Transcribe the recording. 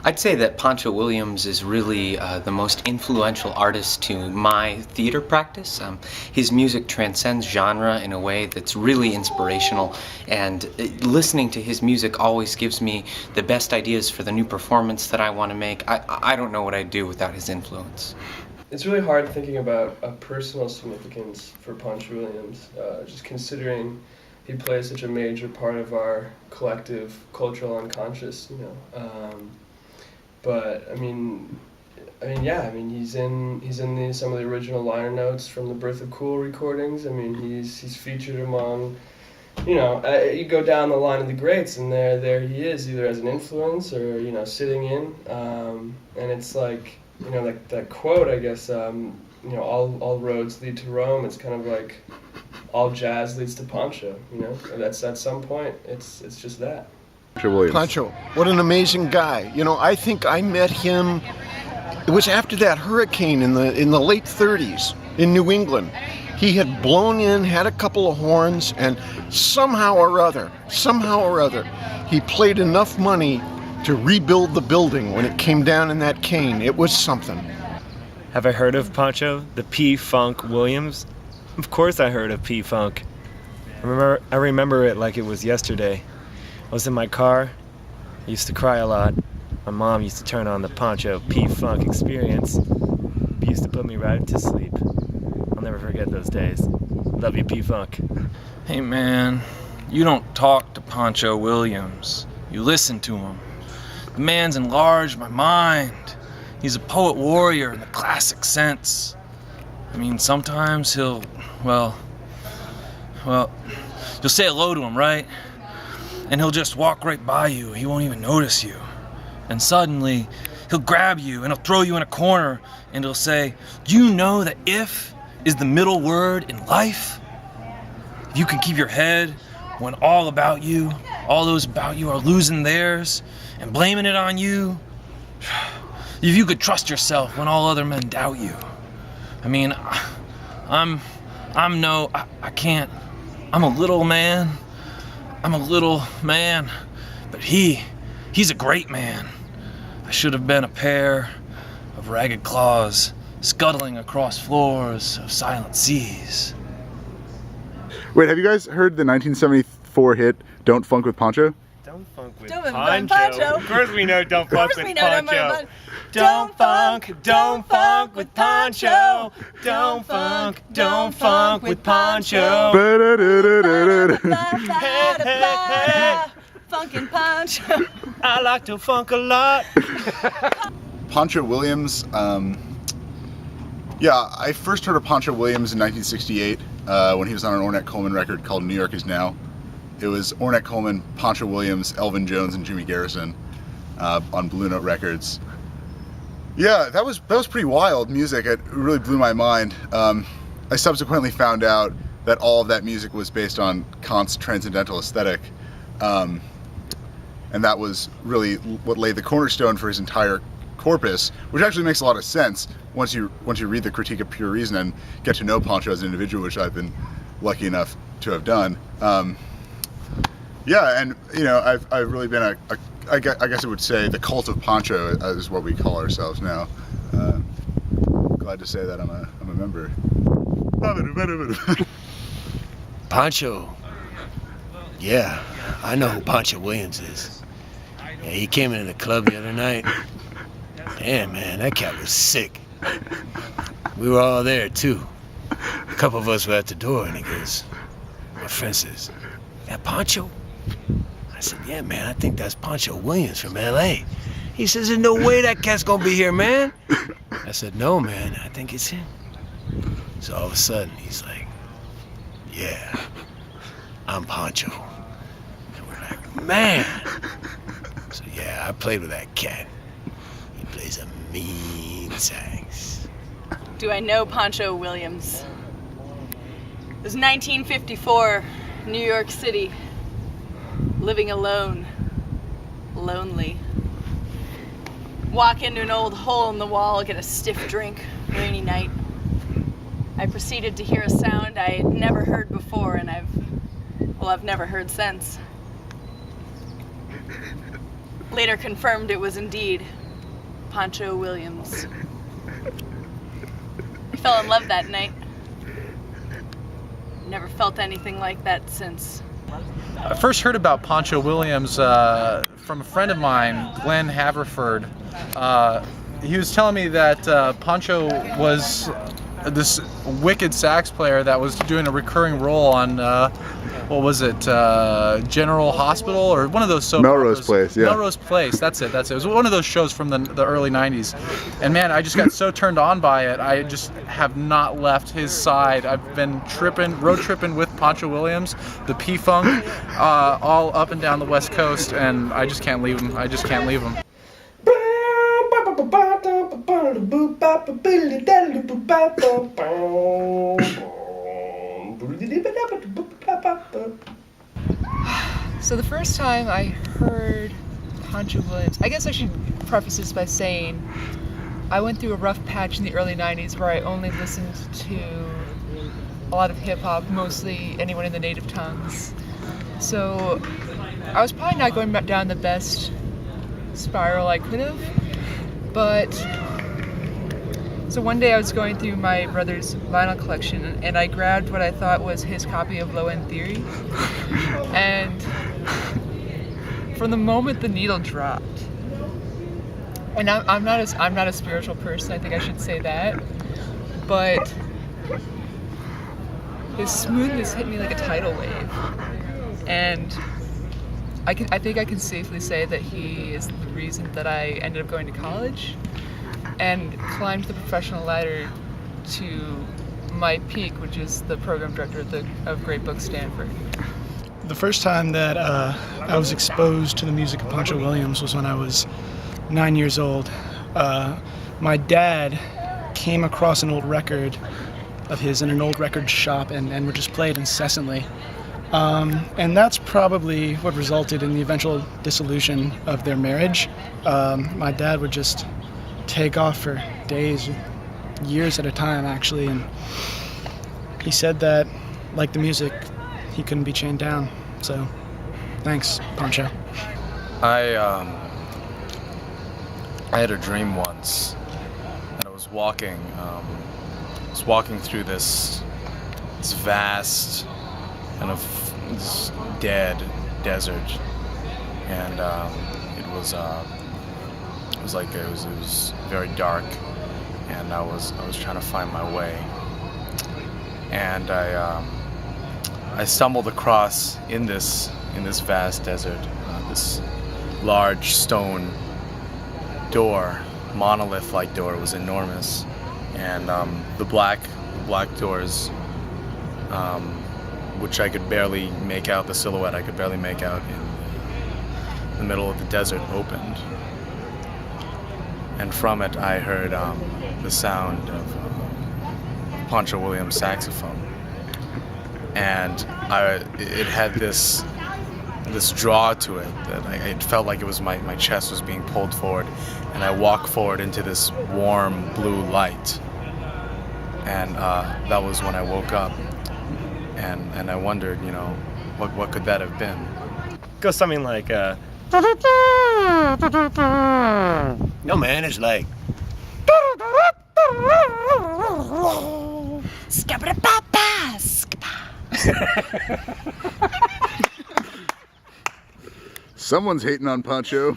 I'd say that Poncho Williams is really the most influential artist to my theater practice. His music transcends genre in a way that's really inspirational, and listening to his music always gives me the best ideas for the new performance that I want to make. I don't know what I'd do without his influence. It's really hard thinking about a personal significance for Poncho Williams, just considering he plays such a major part of our collective cultural unconscious, you know. But yeah, he's in some of the original liner notes from the Birth of Cool recordings. I mean, he's featured among, you know, you go down the line of the greats, and there he is, either as an influence or, you know, sitting in. And it's like, you know, like that quote, I guess, you know, all roads lead to Rome. It's kind of like all jazz leads to Poncho, you know. And that's at some point, it's just that. Poncho, what an amazing guy. You know, I think I met him, it was after that hurricane in the late 30s in New England. He had blown in, had a couple of horns, and somehow or other, he played enough money to rebuild the building when it came down in that cane. It was something. Have I heard of Poncho, the P-Funk Williams? Of course I heard of P-Funk. I remember it like it was yesterday. I was in my car. I used to cry a lot. My mom used to turn on the Poncho P-Funk Experience. He used to put me right to sleep. I'll never forget those days. Love you, P-Funk. Hey man, you don't talk to Poncho Williams. You listen to him. The man's enlarged my mind. He's a poet warrior in the classic sense. I mean, sometimes he'll you'll say hello to him, right? And he'll just walk right by you. He won't even notice you. And suddenly, he'll grab you and he'll throw you in a corner and he'll say, "Do you know that if is the middle word in life? If you can keep your head when all those about you are losing theirs and blaming it on you, if you could trust yourself when all other men doubt you." I mean, I can't. I'm a little man, but he's a great man. I should have been a pair of ragged claws scuttling across floors of silent seas. Wait, have you guys heard the 1974 hit "Don't Funk with Poncho"? Don't funk with Don't Poncho. Of course we know Don't Funk with Poncho. Don't funk with Poncho. Don't funk with Poncho. Funkin' Poncho. I like to funk a lot. Poncho Williams, yeah, I first heard of Poncho Williams in 1968 when he was on an Ornette Coleman record called New York Is Now. It was Ornette Coleman, Poncho Williams, Elvin Jones, and Jimmy Garrison on Blue Note Records. Yeah, that was pretty wild music. It really blew my mind. I subsequently found out that all of that music was based on Kant's transcendental aesthetic, and that was really what laid the cornerstone for his entire corpus, which actually makes a lot of sense once you read the Critique of Pure Reason and get to know Poncho as an individual, which I've been lucky enough to have done. Yeah, and you know, I've really been I guess I would say the cult of Poncho is what we call ourselves now. Glad to say that I'm a member. Poncho. Yeah, I know who Poncho Williams is. Yeah, he came into the club the other night. Damn, man, that cat was sick. We were all there, too. A couple of us were at the door, and he goes, my friend says, "That Poncho?" I said, "Yeah, man, I think that's Poncho Williams from L.A." He says, "There's no way that cat's gonna be here, man." I said, "No, man, I think it's him." So all of a sudden, he's like, "Yeah, I'm Poncho." And we're like, "Man." So yeah, I played with that cat. He plays a mean sax. Do I know Poncho Williams? It was 1954, New York City. Living alone. Lonely. Walk into an old hole in the wall, get a stiff drink, rainy night. I proceeded to hear a sound I had never heard before, and I've never heard since. later confirmed it was indeed Poncho Williams. I fell in love that night. Never felt anything like that since. I first heard about Poncho Williams from a friend of mine, Glenn Haverford. He was telling me that Poncho was this wicked sax player that was doing a recurring role on what was it, General Hospital, or one of those soap Melrose operas. Place, yeah. Melrose Place, that's it. It was one of those shows from the early 90s. And man, I just got so turned on by it. I just have not left his side. I've been road tripping with Poncho Williams, the P-Funk, all up and down the West Coast, and I just can't leave him. I just can't leave him. So the first time I heard Poncho Williams, I guess I should preface this by saying I went through a rough patch in the early 90s where I only listened to a lot of hip-hop, mostly anyone in the native tongues. So I was probably not going down the best spiral I could have, but so one day I was going through my brother's vinyl collection and I grabbed what I thought was his copy of Low End Theory, and from the moment the needle dropped, and I'm not a spiritual person, I think I should say that, but his smoothness hit me like a tidal wave, and I think I can safely say that he is the reason that I ended up going to college and climbed the professional ladder to my peak, which is the program director of Great Book Stanford. The first time that I was exposed to the music of Poncho Williams was when I was 9 years old. My dad came across an old record of his in an old record shop and would just play it incessantly. And that's probably what resulted in the eventual dissolution of their marriage. My dad would just take off for days, years at a time actually, and he said that, like the music, he couldn't be chained down. So, thanks, Poncho. I had a dream once, and I was walking through this vast kind of this dead desert, and it was very dark, and I was trying to find my way, and I stumbled across in this vast desert this large stone door, monolith-like door. It was enormous, and the black doors, which I could barely make out, the silhouette I could barely make out in the middle of the desert, opened. And from it I heard the sound of Poncho Williams' saxophone. And it had this draw to it that it felt like it was my chest was being pulled forward, and I walked forward into this warm blue light. And that was when I woke up, and I wondered, what could that have been? Goes something like, No, man, it's like. Someone's hating on Poncho.